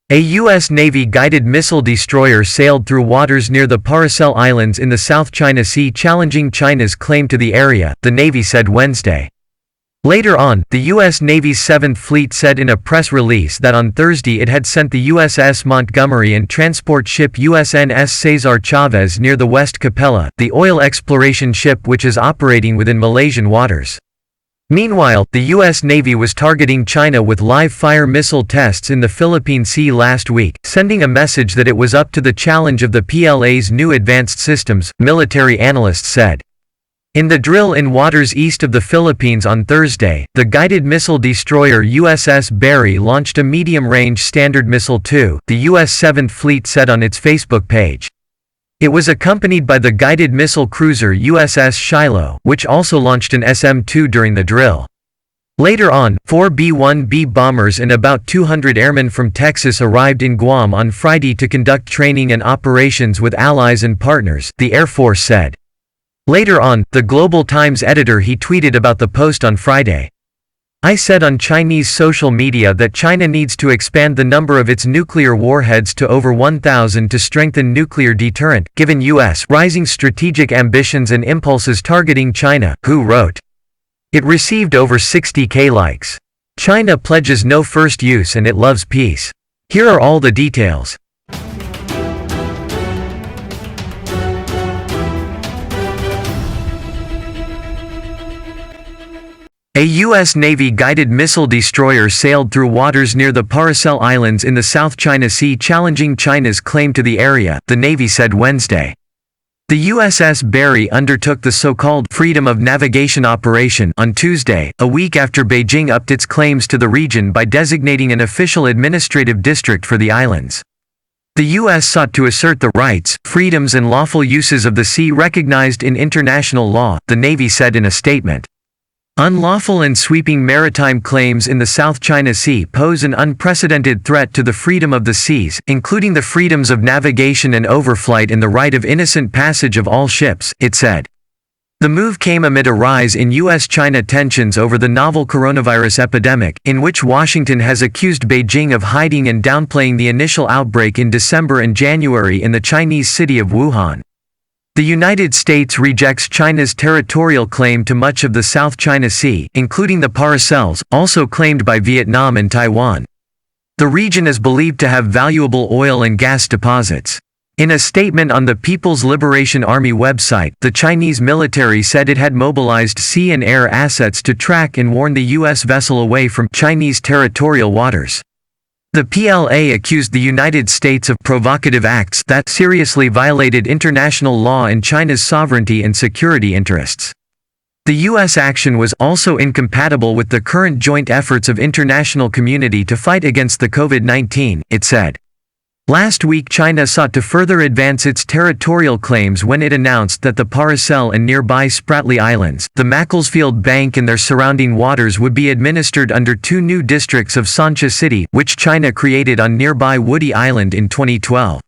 A U.S. Navy guided missile destroyer sailed through waters near the Paracel Islands in the South China Sea, challenging China's claim to the area, the Navy said Wednesday. Later on, the U.S. Navy's 7th Fleet said in a press release that on Thursday it had sent the USS Montgomery and transport ship USNS Cesar Chavez near the West Capella, the oil exploration ship which is operating within Malaysian waters. Meanwhile, the U.S. Navy was targeting China with live-fire missile tests in the Philippine Sea last week, sending a message that it was up to the challenge of the PLA's new advanced systems, military analysts said. In the drill in waters east of the Philippines on Thursday, the guided missile destroyer USS Barry launched a medium-range Standard Missile-2, the U.S. 7th Fleet said on its Facebook page. It was accompanied by the guided missile cruiser USS Shiloh, which also launched an SM-2 during the drill. Later on, 4 B-1B bombers and about 200 airmen from Texas arrived in Guam on Friday to conduct training and operations with allies and partners, the Air Force said. Later on, the Global Times editor he tweeted about the post on Friday. I said on Chinese social media that China needs to expand the number of its nuclear warheads to over 1,000 to strengthen nuclear deterrent, given U.S. rising strategic ambitions and impulses targeting China, who wrote. It received over 60,000 likes. China pledges no first use and it loves peace. Here are all the details. A U.S. Navy guided missile destroyer sailed through waters near the Paracel Islands in the South China Sea, challenging China's claim to the area, the Navy said Wednesday. The USS Barry undertook the so-called Freedom of Navigation operation on Tuesday, a week after Beijing upped its claims to the region by designating an official administrative district for the islands. The U.S. sought to assert the rights, freedoms and lawful uses of the sea recognized in international law, the Navy said in a statement. Unlawful and sweeping maritime claims in the South China Sea pose an unprecedented threat to the freedom of the seas, including the freedoms of navigation and overflight and the right of innocent passage of all ships, it said. The move came amid a rise in U.S.-China tensions over the novel coronavirus epidemic, in which Washington has accused Beijing of hiding and downplaying the initial outbreak in December and January in the Chinese city of Wuhan. The United States rejects China's territorial claim to much of the South China Sea, including the Paracels, also claimed by Vietnam and Taiwan. The region is believed to have valuable oil and gas deposits. In a statement on the People's Liberation Army website, the Chinese military said it had mobilized sea and air assets to track and warn the U.S. vessel away from Chinese territorial waters. The PLA accused the United States of provocative acts that seriously violated international law and China's sovereignty and security interests. The U.S. action was also incompatible with the current joint efforts of international community to fight against the COVID-19, it said. Last week China sought to further advance its territorial claims when it announced that the Paracel and nearby Spratly Islands, the Macclesfield Bank and their surrounding waters would be administered under 2 new districts of Sancha City, which China created on nearby Woody Island in 2012.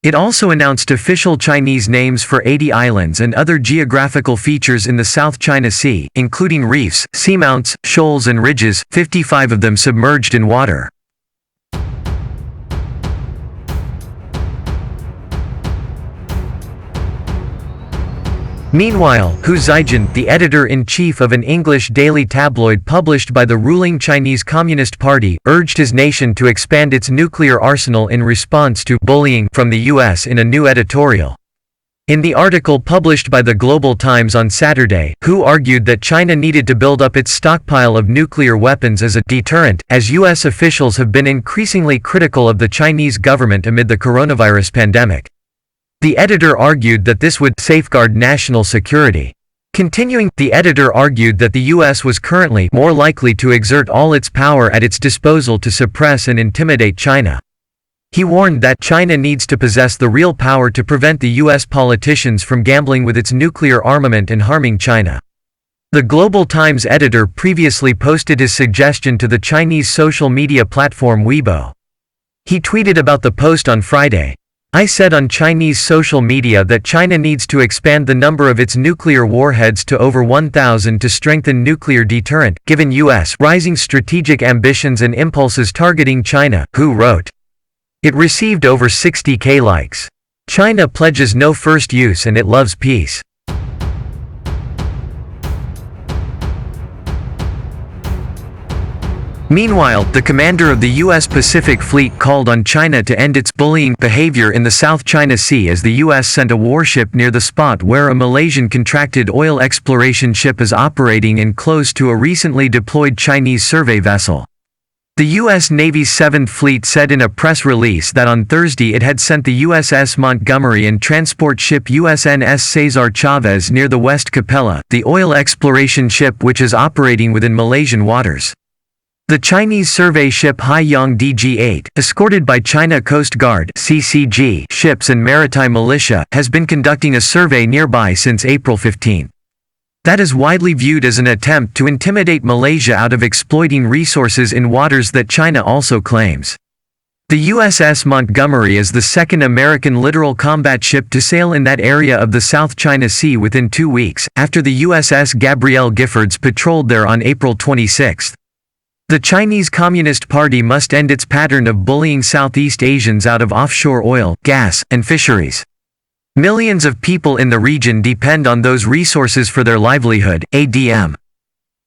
It also announced official Chinese names for 80 islands and other geographical features in the South China Sea, including reefs, seamounts, shoals and ridges, 55 of them submerged in water. Meanwhile, Hu Zaijian, the editor-in-chief of an English daily tabloid published by the ruling Chinese Communist Party, urged his nation to expand its nuclear arsenal in response to bullying from the U.S. in a new editorial. In the article published by the Global Times on Saturday, Hu argued that China needed to build up its stockpile of nuclear weapons as a deterrent, as U.S. officials have been increasingly critical of the Chinese government amid the coronavirus pandemic. The editor argued that this would safeguard national security. Continuing, the editor argued that the U.S. was currently more likely to exert all its power at its disposal to suppress and intimidate China. He warned that China needs to possess the real power to prevent the U.S. politicians from gambling with its nuclear armament and harming China. The Global Times editor previously posted his suggestion to the Chinese social media platform Weibo. He tweeted about the post on Friday. I said on Chinese social media that China needs to expand the number of its nuclear warheads to over 1,000 to strengthen nuclear deterrent, given U.S. rising strategic ambitions and impulses targeting China, Hu wrote. It received over 60K likes. China pledges no first use and it loves peace. Meanwhile, the commander of the U.S. Pacific Fleet called on China to end its bullying behavior in the South China Sea as the U.S. sent a warship near the spot where a Malaysian contracted oil exploration ship is operating and close to a recently deployed Chinese survey vessel. The U.S. Navy's 7th Fleet said in a press release that on Thursday it had sent the USS Montgomery and transport ship USNS Cesar Chavez near the West Capella, the oil exploration ship which is operating within Malaysian waters. The Chinese survey ship Haiyang DG-8, escorted by China Coast Guard (CCG) ships and maritime militia, has been conducting a survey nearby since April 15. That is widely viewed as an attempt to intimidate Malaysia out of exploiting resources in waters that China also claims. The USS Montgomery is the second American littoral combat ship to sail in that area of the South China Sea within 2 weeks, after the USS Gabrielle Giffords patrolled there on April 26. The Chinese Communist Party must end its pattern of bullying Southeast Asians out of offshore oil, gas, and fisheries. Millions of people in the region depend on those resources for their livelihood, ADM.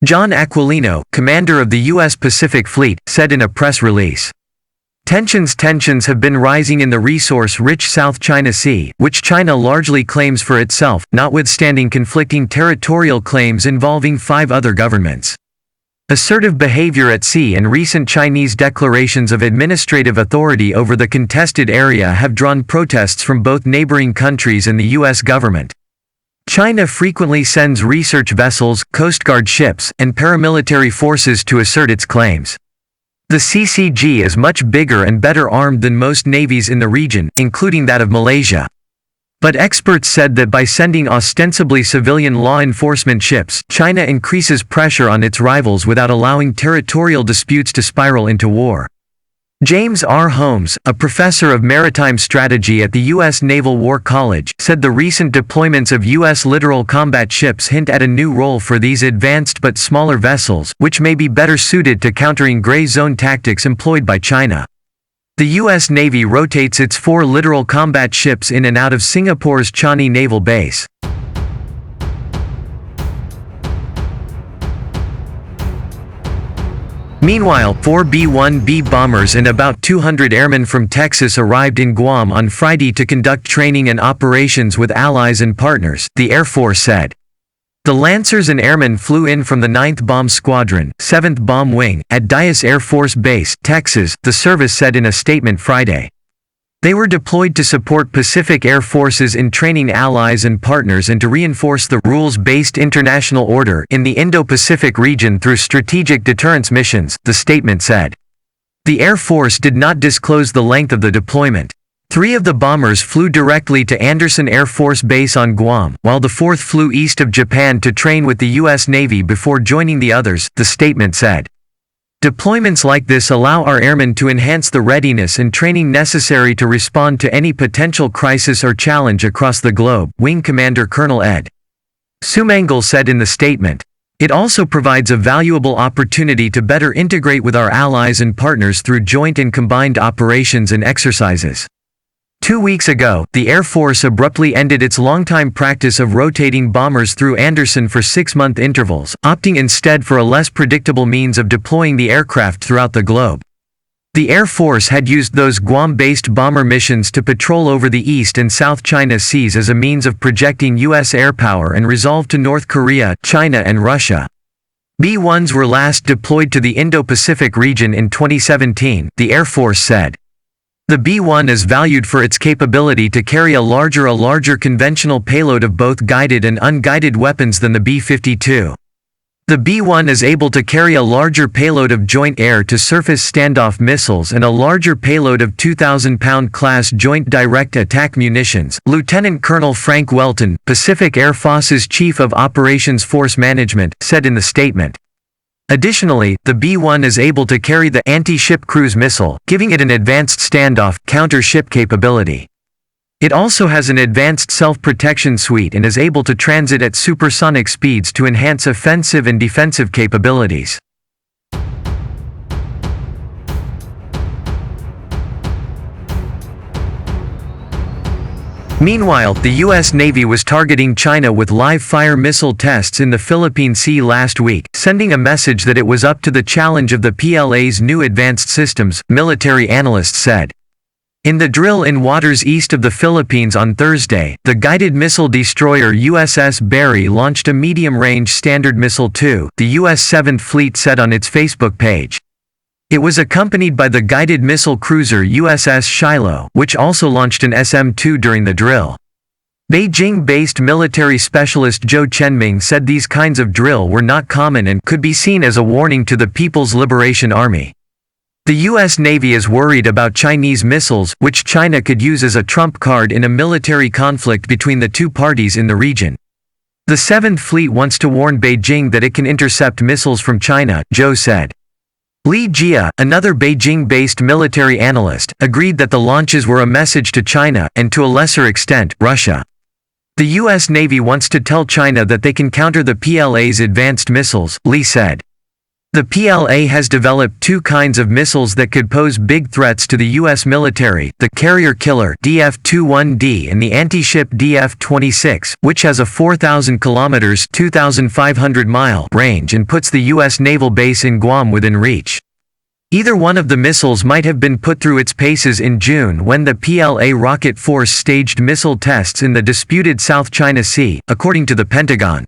John Aquilino, commander of the U.S. Pacific Fleet, said in a press release. Tensions have been rising in the resource-rich South China Sea, which China largely claims for itself, notwithstanding conflicting territorial claims involving 5 other governments. Assertive behavior at sea and recent Chinese declarations of administrative authority over the contested area have drawn protests from both neighboring countries and the U.S. government. China frequently sends research vessels, Coast Guard ships, and paramilitary forces to assert its claims. The CCG is much bigger and better armed than most navies in the region, including that of Malaysia. But experts said that by sending ostensibly civilian law enforcement ships, China increases pressure on its rivals without allowing territorial disputes to spiral into war. James R. Holmes, a professor of maritime strategy at the U.S. Naval War College, said the recent deployments of U.S. littoral combat ships hint at a new role for these advanced but smaller vessels, which may be better suited to countering gray zone tactics employed by China. The U.S. Navy rotates its 4 littoral combat ships in and out of Singapore's Changi Naval Base. Meanwhile, 4 B-1B bombers and about 200 airmen from Texas arrived in Guam on Friday to conduct training and operations with allies and partners, the Air Force said. The Lancers and airmen flew in from the 9th Bomb Squadron, 7th Bomb Wing, at Dyess Air Force Base, Texas, the service said in a statement Friday. They were deployed to support Pacific Air Forces in training allies and partners and to reinforce the rules-based international order in the Indo-Pacific region through strategic deterrence missions, the statement said. The Air Force did not disclose the length of the deployment. 3 of the bombers flew directly to Andersen Air Force Base on Guam, while the 4th flew east of Japan to train with the U.S. Navy before joining the others, the statement said. Deployments like this allow our airmen to enhance the readiness and training necessary to respond to any potential crisis or challenge across the globe, Wing Commander Colonel Ed. Sumangal said in the statement. It also provides a valuable opportunity to better integrate with our allies and partners through joint and combined operations and exercises. 2 weeks ago, the Air Force abruptly ended its longtime practice of rotating bombers through Andersen for 6-month intervals, opting instead for a less predictable means of deploying the aircraft throughout the globe. The Air Force had used those Guam-based bomber missions to patrol over the East and South China Seas as a means of projecting U.S. air power and resolve to North Korea, China and Russia. B-1s were last deployed to the Indo-Pacific region in 2017, the Air Force said. The B-1 is valued for its capability to carry a larger conventional payload of both guided and unguided weapons than the B-52. The B-1 is able to carry a larger payload of joint air-to-surface standoff missiles and a larger payload of 2,000-pound class joint direct attack munitions, Lieutenant Colonel Frank Welton, Pacific Air Force's Chief of Operations Force Management, said in the statement. Additionally, the B-1 is able to carry the anti-ship cruise missile, giving it an advanced standoff, counter-ship capability. It also has an advanced self-protection suite and is able to transit at supersonic speeds to enhance offensive and defensive capabilities. Meanwhile, the U.S. Navy was targeting China with live-fire missile tests in the Philippine Sea last week, sending a message that it was up to the challenge of the PLA's new advanced systems, military analysts said. In the drill in waters east of the Philippines on Thursday, the guided missile destroyer USS Barry launched a medium-range Standard Missile-2, the U.S. 7th Fleet said on its Facebook page. It was accompanied by the guided missile cruiser USS Shiloh, which also launched an SM-2 during the drill. Beijing-based military specialist Zhou Chenming said these kinds of drill were not common and could be seen as a warning to the People's Liberation Army. The U.S. Navy is worried about Chinese missiles, which China could use as a trump card in a military conflict between the two parties in the region. The 7th Fleet wants to warn Beijing that it can intercept missiles from China, Zhou said. Li Jia, another Beijing-based military analyst, agreed that the launches were a message to China, and to a lesser extent, Russia. The U.S. Navy wants to tell China that they can counter the PLA's advanced missiles, Li said. The PLA has developed two kinds of missiles that could pose big threats to the U.S. military, the carrier killer DF-21D and the anti-ship DF-26, which has a 4,000 kilometers (2,500-mile) range and puts the U.S. naval base in Guam within reach. Either one of the missiles might have been put through its paces in June when the PLA rocket force staged missile tests in the disputed South China Sea, according to the Pentagon.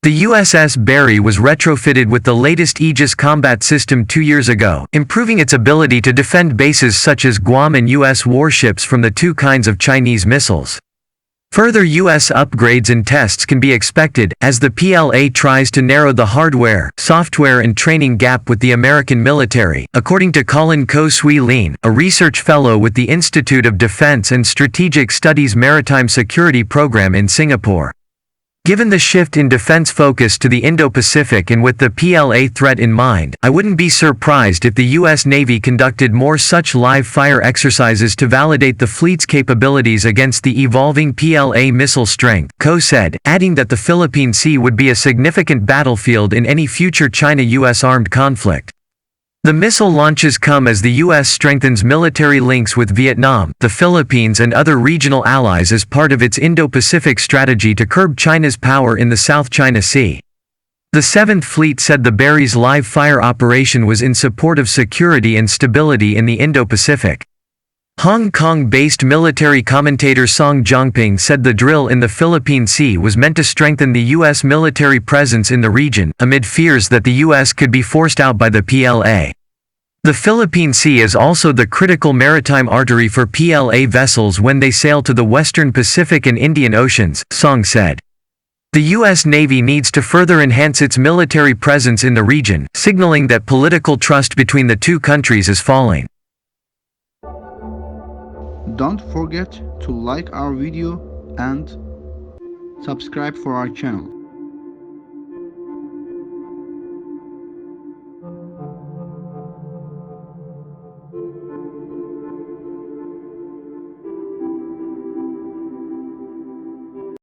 The USS Barry was retrofitted with the latest Aegis combat system 2 years ago, improving its ability to defend bases such as Guam and U.S. warships from the two kinds of Chinese missiles. Further U.S. upgrades and tests can be expected, as the PLA tries to narrow the hardware, software and training gap with the American military, according to Colin Ko Sui Lin, a research fellow with the Institute of Defense and Strategic Studies Maritime Security Program in Singapore. Given the shift in defense focus to the Indo-Pacific and with the PLA threat in mind, I wouldn't be surprised if the U.S. Navy conducted more such live-fire exercises to validate the fleet's capabilities against the evolving PLA missile strength, Ko said, adding that the Philippine Sea would be a significant battlefield in any future China-U.S. armed conflict. The missile launches come as the U.S. strengthens military links with Vietnam, the Philippines and other regional allies as part of its Indo-Pacific strategy to curb China's power in the South China Sea. The 7th Fleet said the Barry's live-fire operation was in support of security and stability in the Indo-Pacific. Hong Kong-based military commentator Song Jongping said the drill in the Philippine Sea was meant to strengthen the U.S. military presence in the region, amid fears that the U.S. could be forced out by the PLA. The Philippine Sea is also the critical maritime artery for PLA vessels when they sail to the Western Pacific and Indian Oceans, Song said. The U.S. Navy needs to further enhance its military presence in the region, signaling that political trust between the two countries is falling. Don't forget to like our video and subscribe for our channel.